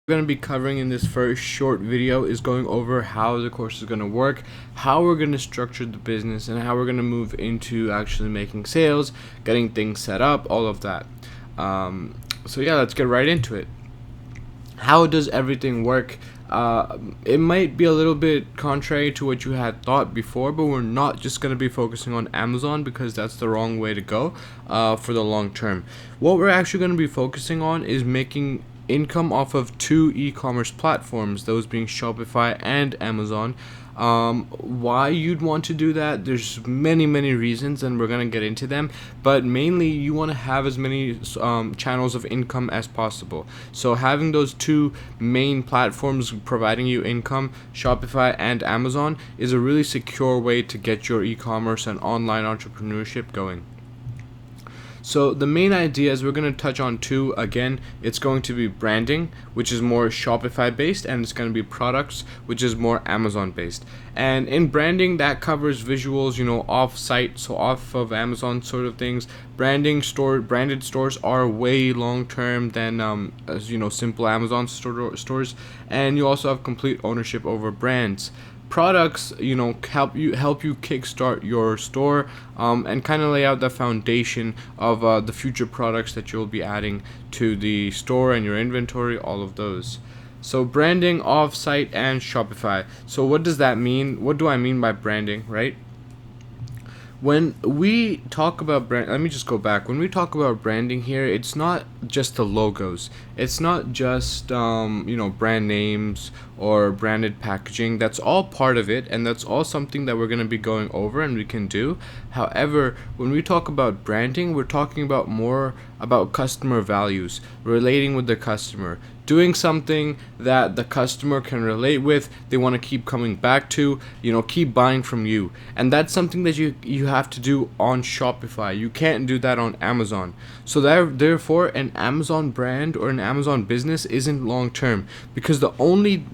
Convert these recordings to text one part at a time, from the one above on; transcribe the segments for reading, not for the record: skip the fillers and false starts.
We're going to be covering in this first short video is going over how the course is going to work, how we're going to structure the business, and how we're going to move into actually making sales, getting things set up, all of that. So yeah, let's get right into it. How does everything work? It might be a little bit contrary to what you had thought before, but we're not just going to be focusing on Amazon because that's the wrong way to go for the long term. What we're actually going to be focusing on is making income off of two e-commerce platforms, those being Shopify and Amazon. Why you'd want to do that, there's many reasons, and we're gonna get into them, but mainly you want to have as many channels of income as possible. So having those two main platforms providing you income, Shopify and Amazon, is a really secure way to get your e-commerce and online entrepreneurship going. So the main ideas we're going to touch on two. Again, it's going to be branding, which is more Shopify based, and it's going to be products, which is more Amazon based. And in branding, that covers visuals, off site, so off of Amazon sort of things. Branded stores are way long term than simple Amazon stores, and you also have complete ownership over brands. Products help you kickstart your store and kind of lay out the foundation of the future products that you'll be adding to the store and your inventory, all of those. So branding, off-site, and Shopify. So what does that mean? What do I mean by branding, right? When we talk about let me just go back. When we talk about branding here, it's not just the logos. It's not just brand names or branded packaging. That's all part of it, and that's all something that we're going to be going over and we can do. However, when we talk about branding, we're talking about more about customer values, relating with the customer, doing something that the customer can relate with, they want to keep coming back to, keep buying from you. And that's something that you have to do on Shopify. You can't do that on Amazon. So therefore, an Amazon brand or an Amazon business isn't long term, because the only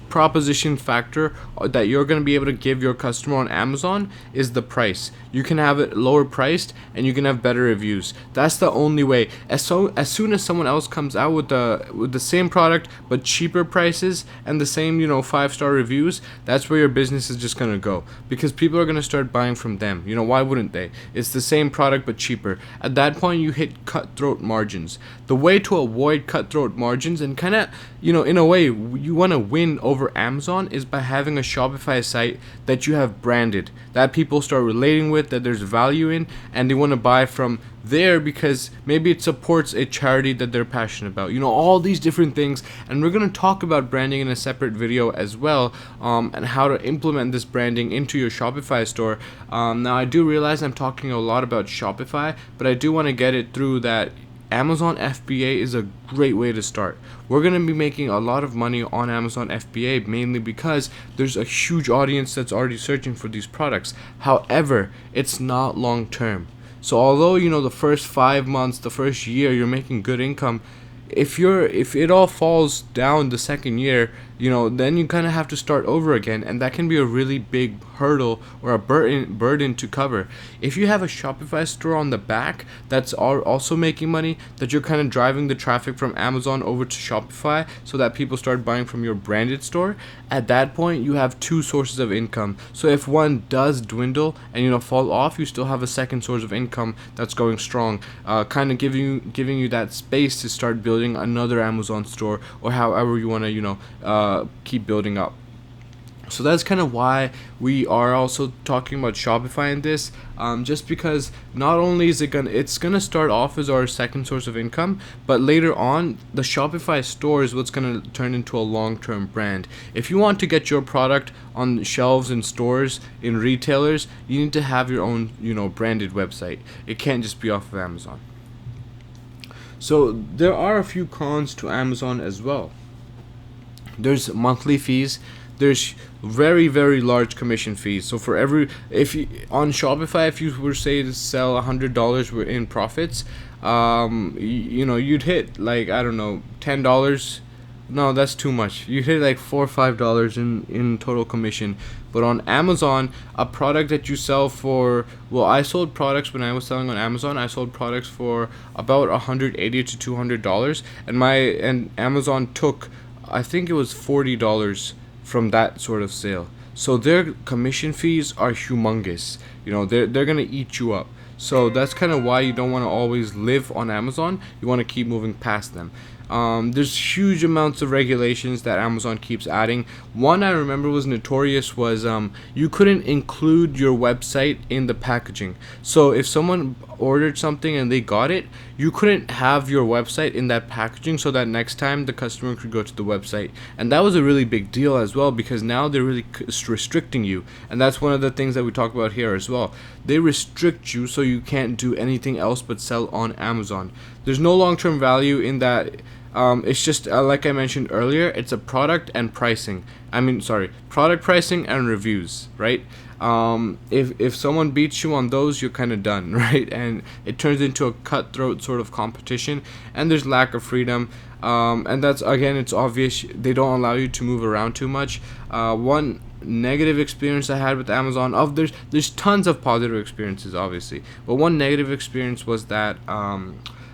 proposition factor that you're going to be able to give your customer on Amazon is the price. You can have it lower priced and you can have better reviews. That's the only way. As soon as someone else comes out with the same product but cheaper prices and the same 5-star reviews, that's where your business is just going to go, because people are going to start buying from them. Why wouldn't they? It's the same product but cheaper. At that point, you hit cutthroat margins. The way to avoid cutthroat margins and kind of in a way you want to win over Amazon is by having a Shopify site that you have branded, that people start relating with, that there's value in, and they want to buy from there because maybe it supports a charity that they're passionate about. All these different things, and we're going to talk about branding in a separate video as well, and how to implement this branding into your Shopify store. Now I do realize I'm talking a lot about Shopify, but I do want to get it through that Amazon FBA is a great way to start. We're going to be making a lot of money on Amazon FBA, mainly because there's a huge audience that's already searching for these products. However, it's not long term. So although the first 5 months, the first year, you're making good income, if it all falls down the second year, then you kind of have to start over again, and that can be a really big hurdle or a burden to cover. If you have a Shopify store on the back that's also making money, that you're kind of driving the traffic from Amazon over to Shopify so that people start buying from your branded store, at that point you have two sources of income. So if one does dwindle and fall off, you still have a second source of income that's going strong, kind of giving you that space to start building another Amazon store, or however you want to keep building up. So that's kind of why we are also talking about Shopify in this, just because not only is it's gonna start off as our second source of income, but later on the Shopify store is what's gonna turn into a long-term brand. If you want to get your product on shelves in stores, in retailers, you need to have your own branded website. It can't just be off of Amazon. So there are a few cons to Amazon as well. There's monthly fees. There's very large commission fees. So for on Shopify, if you were say to sell $100 in profits, you'd hit like, I don't know, $10. No, that's too much. You hit like $4 or $5 in total commission. But on Amazon, a product that you sell for, I sold products when I was selling on Amazon. I sold products for about $180 to $200, and Amazon took I think it was $40 from that sort of sale. So their commission fees are humongous. You know, they're gonna eat you up. So that's kind of why you don't want to always live on Amazon. You want to keep moving past them. There's huge amounts of regulations that Amazon keeps adding. One I remember was notorious was you couldn't include your website in the packaging. So if someone ordered something and they got it, you couldn't have your website in that packaging, so that next time the customer could go to the website. And that was a really big deal as well, because now they're really restricting you. And that's one of the things that we talk about here as well. They restrict you so you can't do anything else but sell on Amazon. There's no long-term value in that. It's just like I mentioned earlier, it's a product and pricing. Product pricing and reviews, right? If someone beats you on those, you're kind of done, right? And it turns into a cutthroat sort of competition, and there's lack of freedom. And that's, again, it's obvious they don't allow you to move around too much. One negative experience I had with Amazon, there's tons of positive experiences obviously, but one negative experience was that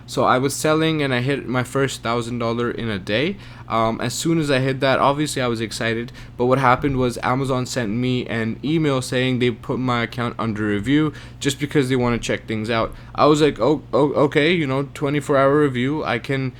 so I was selling and I hit my first $1,000 in a day. As soon as I hit that, obviously I was excited, but what happened was Amazon sent me an email saying they put my account under review just because they want to check things out. I was like, oh okay, 24-hour review, I can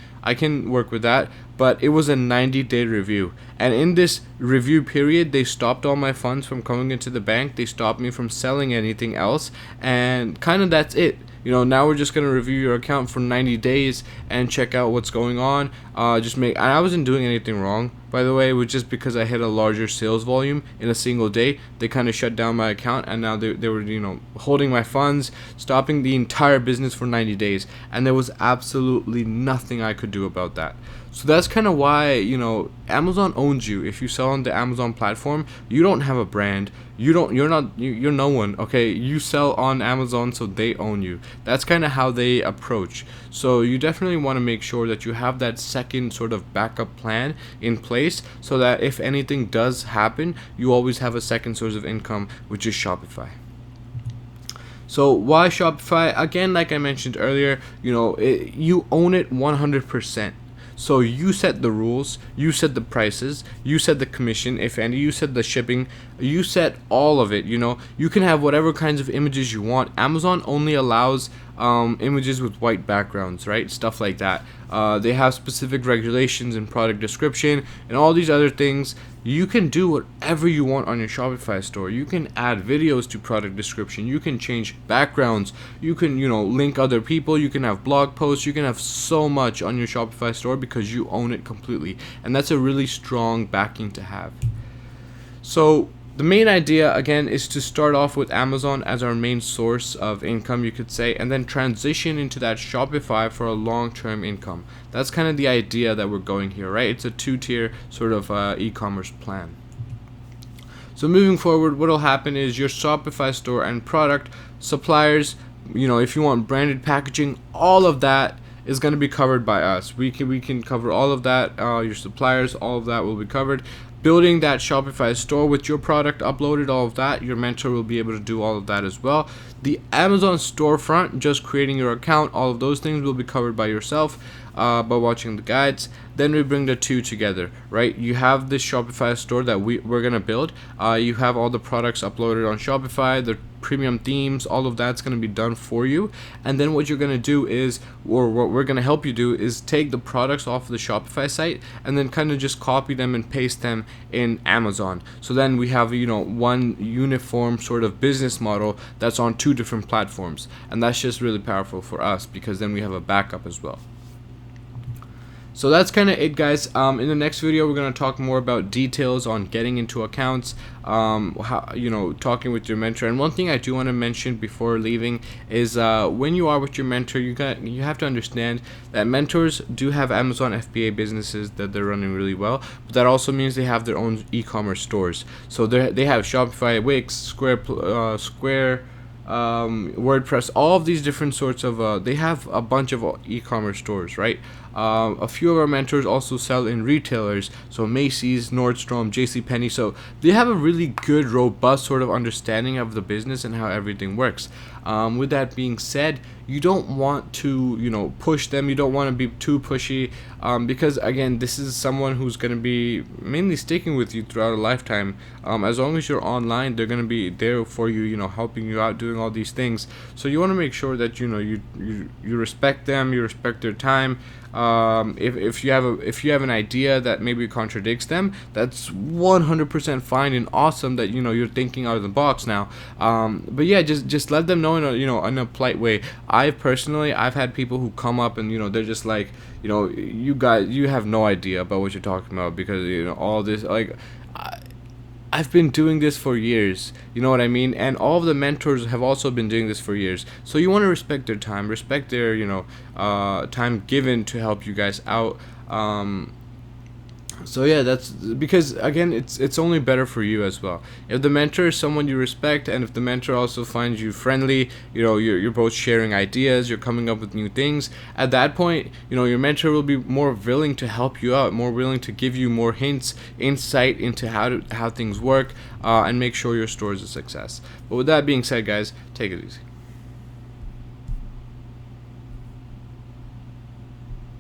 work with that. But it was a 90-day review, and in this review period they stopped all my funds from coming into the bank. They stopped me from selling anything else, and kind of that's it. Now we're just gonna review your account for 90 days and check out what's going on. And I wasn't doing anything wrong, by the way. It was just because I hit a larger sales volume in a single day. They kind of shut down my account, and now they were holding my funds, stopping the entire business for 90 days, and there was absolutely nothing I could do about that. So that's kind of why Amazon owns you. If you sell on the Amazon platform, you don't have a brand. You're no one. Okay, you sell on Amazon, so they own you. That's kind of how they approach. So you definitely want to make sure that you have that second sort of backup plan in place, so that if anything does happen, you always have a second source of income, which is Shopify. So why Shopify? Again, like I mentioned earlier, you own it 100%. So you set the rules, you set the prices, you set the commission, if any, you set the shipping, you set all of it. You can have whatever kinds of images you want. Amazon only allows images with white backgrounds, right? Stuff like that. They have specific regulations and product description and all these other things. You can do whatever you want on your Shopify store. You can add videos to product description. You can change backgrounds. You can, link other people. You can have blog posts. You can have so much on your Shopify store because you own it completely. And that's a really strong backing to have. So the main idea, again, is to start off with Amazon as our main source of income, you could say, and then transition into that Shopify for a long-term income. That's kind of the idea that we're going here, right? It's a two-tier sort of e-commerce plan. So moving forward, what will happen is your Shopify store and product suppliers, if you want branded packaging, all of that is going to be covered by us. We can cover all of that. Your suppliers, all of that will be covered. Building that Shopify store with your product uploaded, all of that, your mentor will be able to do all of that as well. The Amazon storefront, just creating your account, all of those things will be covered by yourself by watching the guides. Then we bring the two together, right? You have this Shopify store that we're gonna build. You have all the products uploaded on Shopify, the premium themes, all of that's going to be done for you. And then what you're going to do is, or what we're going to help you do, is take the products off of the Shopify site and then kind of just copy them and paste them in Amazon. So then we have one uniform sort of business model that's on two different platforms, and that's just really powerful for us because then we have a backup as well. So that's kind of it, guys. In the next video, we're going to talk more about details on getting into accounts, talking with your mentor. And one thing I do want to mention before leaving is when you are with your mentor, you have to understand that mentors do have Amazon FBA businesses that they're running really well, but that also means they have their own e-commerce stores. So they have Shopify, Wix, Square, WordPress, all of these different sorts of they have a bunch of e-commerce stores, right? A few of our mentors also sell in retailers, so Macy's, Nordstrom, JCPenney, so they have a really good, robust sort of understanding of the business and how everything works. With that being said, you don't want to, push them. You don't want to be too pushy, because again, this is someone who's going to be mainly sticking with you throughout a lifetime. As long as you're online, they're going to be there for you, helping you out, doing all these things. So you want to make sure that you respect them, you respect their time. If you have an idea that maybe contradicts them, that's 100% fine and awesome that you're thinking out of the box now. But yeah, just let them know in a polite way. I've had people who come up and they're just like, you guys, you have no idea about what you're talking about, because all this, like, I've been doing this for years, you know what I mean? And all of the mentors have also been doing this for years. So you want to respect their time, respect their, time given to help you guys out. So yeah, that's because again, it's only better for you as well. If the mentor is someone you respect, and if the mentor also finds you friendly, you're both sharing ideas, you're coming up with new things. At that point, your mentor will be more willing to help you out, more willing to give you more hints, insight into how things work, and make sure your store is a success. But with that being said, guys, take it easy.